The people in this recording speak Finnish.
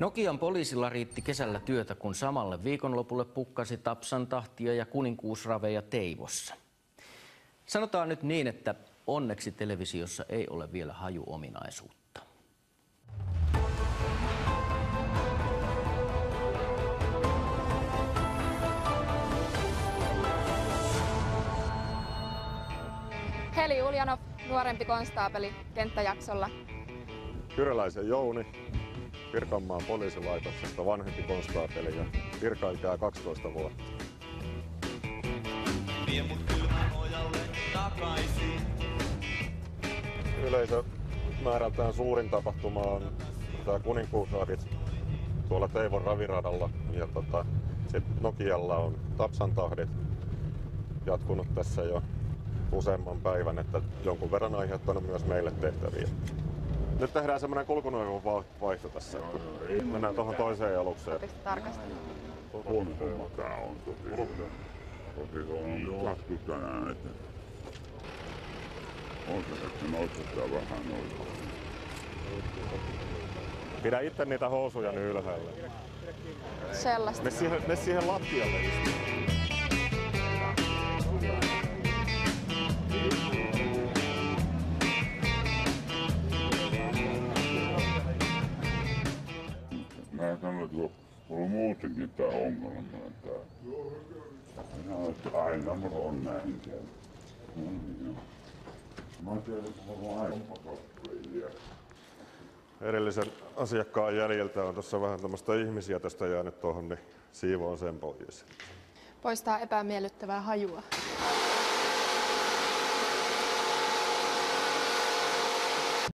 Nokian poliisilla riitti kesällä työtä, kun samalle viikonlopulle pukkasi Tapsantahtia ja kuninkuusraveja Teivossa. Sanotaan nyt niin, että onneksi televisiossa ei ole vielä hajuominaisuutta. Heli Uljanov, nuorempi konstaapeli, kenttäjaksolla. Kyräläisen Jouni, Pirkanmaan poliisilaitoksesta vanhempi konstaapeli ja virkailija 12 vuotta. Vie mut Kylmänojalle takaisin. Yleisömäärältään suurin tapahtuma on tämä Kuninkuusravit tuolla Teivon raviradalla ja sitten Nokialla on Tapsantahdit jatkunut tässä jo useamman päivän, että jonkun verran aiheuttanut myös meille tehtäviä. Nyt tehdään semmoinen kulkuneuvon vaihto tässä. Mennään tuohon toiseen alukseen. Voitteko tarkastella? On homma tää on tosi on lasku tänään, että on se, että nostetaan vähän noin. Pidä itse niitä housuja nyt ylhäällä. Sellaista. Me siihen lattialle istumaan. Mä sanon, että on muutenkin tää ongelma. Aina mulla on näin siellä. Mä tiedän, että mulla on aina pakkoja. Edellisen asiakkaan jäljiltä on tuossa vähän tämmöistä ihmisiä tästä jäänyt tuohon, niin siivoon sen pois. Poistaa epämiellyttävää hajua.